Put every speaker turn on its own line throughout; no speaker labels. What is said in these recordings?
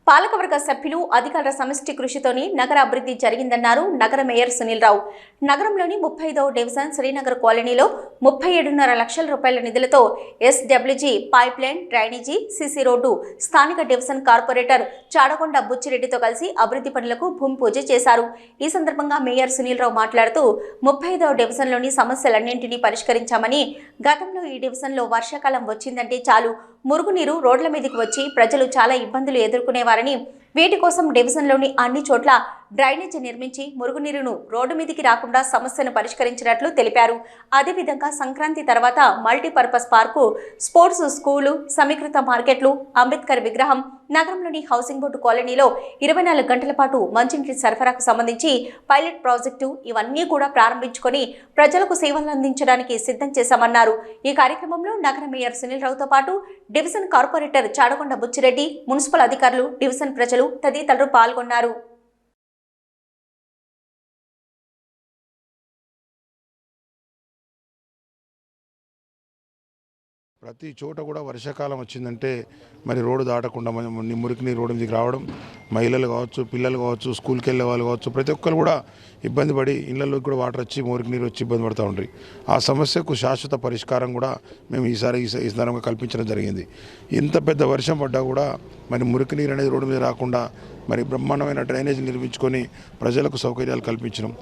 పాలకవర్గ సభ్యులు అధికారుల సమిష్టి కృషితోనే నగర అభివృద్ధి జరిగిందన్నారు నగర మేయర్ సునీల్ రావు. నగరంలోని 35వ డివిజన్ శ్రీనగర్ కాలనీలో 37.5 లక్షల రూపాయల నిధులతో SWG pipe line, drainage, CC road స్థానిక డివిజన్ కార్పొరేటర్ చాడకొండ బుచ్చిరెడ్డితో కలిసి అభివృద్ధి పనులకు భూమి పూజ చేశారు. ఈ సందర్భంగా మేయర్ సునీల్ రావు మాట్లాడుతూ 35వ డివిజన్లోని సమస్యలన్నింటినీ పరిష్కరించామని, గతంలో ఈ డివిజన్లో వర్షాకాలం వచ్చిందంటే చాలు మురుగునీరు రోడ్ల మీదకి వచ్చి ప్రజలు చాలా ఇబ్బందులు ఎదుర్కొనేవారని, వీటి కోసం డివిజన్లోని అన్ని చోట్ల డ్రైనేజీ నిర్మించి మురుగునీరును రోడ్డు మీదికి రాకుండా సమస్యను పరిష్కరించినట్లు తెలిపారు. అదేవిధంగా సంక్రాంతి తర్వాత మల్టీపర్పస్ పార్కు, స్పోర్ట్స్ స్కూలు, సమీకృత మార్కెట్లు, అంబేద్కర్ విగ్రహం, నగరంలోని హౌసింగ్ బోర్డు కాలనీలో 24 గంటల పాటు మంచినీటి సరఫరాకు సంబంధించి పైలట్ ప్రాజెక్టు ఇవన్నీ కూడా ప్రారంభించుకొని ప్రజలకు సేవలు అందించడానికి సిద్ధం చేశామన్నారు. ఈ కార్యక్రమంలో నగర మేయర్ సునీల్ రావుతో పాటు డివిజన్ కార్పొరేటర్ చాడకొండ బుచ్చిరెడ్డి, మున్సిపల్ అధికారులు, డివిజన్ ప్రజలు తదితరులు పాల్గొన్నారు.
ప్రతి చోట కూడా వర్షాకాలం వచ్చిందంటే మరి రోడ్డు దాటకుండా మురికి నీరు రోడ్డు మీదకి రావడం, మహిళలు కావచ్చు, పిల్లలు కావచ్చు, స్కూల్కి వెళ్ళే వాళ్ళు కావచ్చు, ప్రతి ఒక్కరు కూడా ఇబ్బంది పడి ఇళ్లలోకి కూడా వాటర్ వచ్చి మురికి నీరు వచ్చి ఇబ్బంది పడుతూ ఉంటాయి. ఆ సమస్యకు శాశ్వత పరిష్కారం కూడా మేము ఈ సందర్భంగా కల్పించడం జరిగింది. ఇంత పెద్ద వర్షం పడ్డా కూడా మరి మురికి నీరు అనేది రోడ్డు మీద రాకుండా మరి బ్రహ్మాండమైన డ్రైనేజ్ నిర్మించుకొని ప్రజలకు సౌకర్యాలు కల్పించడం.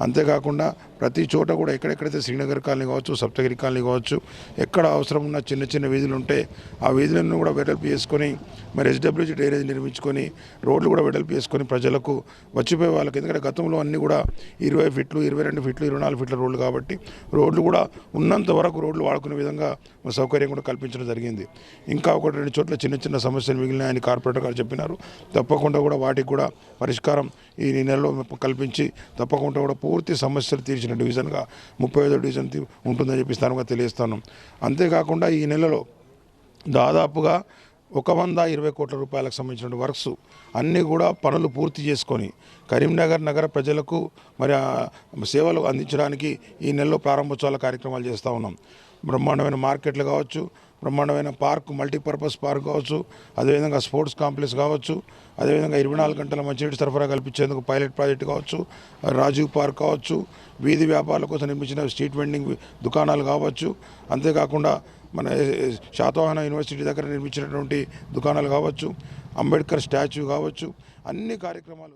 అంతేకాకుండా ప్రతి చోట కూడా ఎక్కడెక్కడైతే శ్రీనగర్ కాలనీ కావచ్చు, సప్తగిరి కాలనీ కావచ్చు, ఎక్కడ అవసరం ఉన్న చిన్న చిన్న వీధులు ఉంటే ఆ వీధులను కూడా వెడల్పు చేసుకొని మరి ఎస్డబ్ల్యూజీ డ్రైనేజ్ నిర్మించుకొని రోడ్లు కూడా వెడల్పు చేసుకొని ప్రజలకు వచ్చిపోయే వాళ్ళకి, ఎందుకంటే గతంలో అన్నీ కూడా 20 ఫీట్లు, 22 ఫీట్లు, 24 ఫీట్ల రోడ్లు కాబట్టి రోడ్లు కూడా ఉన్నంత వరకు రోడ్లు వాడుకునే విధంగా సౌకర్యం కూడా కల్పించడం జరిగింది. ఇంకా 1-2 చోట్ల చిన్న చిన్న సమస్యలు మిగిలినాయని కార్పొరేటర్ గారు చెప్పినారు. తప్పకుండా కూడా వాటికి కూడా పరిష్కారం ఈ నెలలో కల్పించి తప్పకుండా కూడా పూర్తి సమస్యలు తీర్చిన డివిజన్గా 35వ డివిజన్ ఉంటుందని చెప్పి స్థానంగా తెలియజేస్తున్నాం. అంతేకాకుండా ఈ నెలలో దాదాపుగా 120 కోట్ల రూపాయలకు సంబంధించిన వర్క్స్ అన్నీ కూడా పనులు పూర్తి చేసుకొని కరీంనగర్ నగర ప్రజలకు మరి సేవలు అందించడానికి ఈ నెలలో ప్రారంభోత్సవాల కార్యక్రమాలు చేస్తూ ఉన్నాం. బ్రహ్మాండమైన మార్కెట్లు కావచ్చు, బ్రహ్మాండమైన పార్క్, మల్టీపర్పస్ పార్క్ కావచ్చు, అదేవిధంగా స్పోర్ట్స్ కాంప్లెక్స్ కావచ్చు, అదేవిధంగా 24 గంటల మంచినీటి సరఫరా కల్పించేందుకు పైలట్ ప్రాజెక్టు కావచ్చు, రాజీవ్ పార్క్ కావచ్చు, వీధి వ్యాపారాల కోసం నిర్మించిన స్ట్రీట్ వెండింగ్ దుకాణాలు కావచ్చు, అంతేకాకుండా మన శాతవాహన యూనివర్సిటీ దగ్గర నిర్మించినటువంటి దుకాణాలు కావచ్చు, అంబేద్కర్ స్టాచ్యూ కావచ్చు, అన్ని కార్యక్రమాలు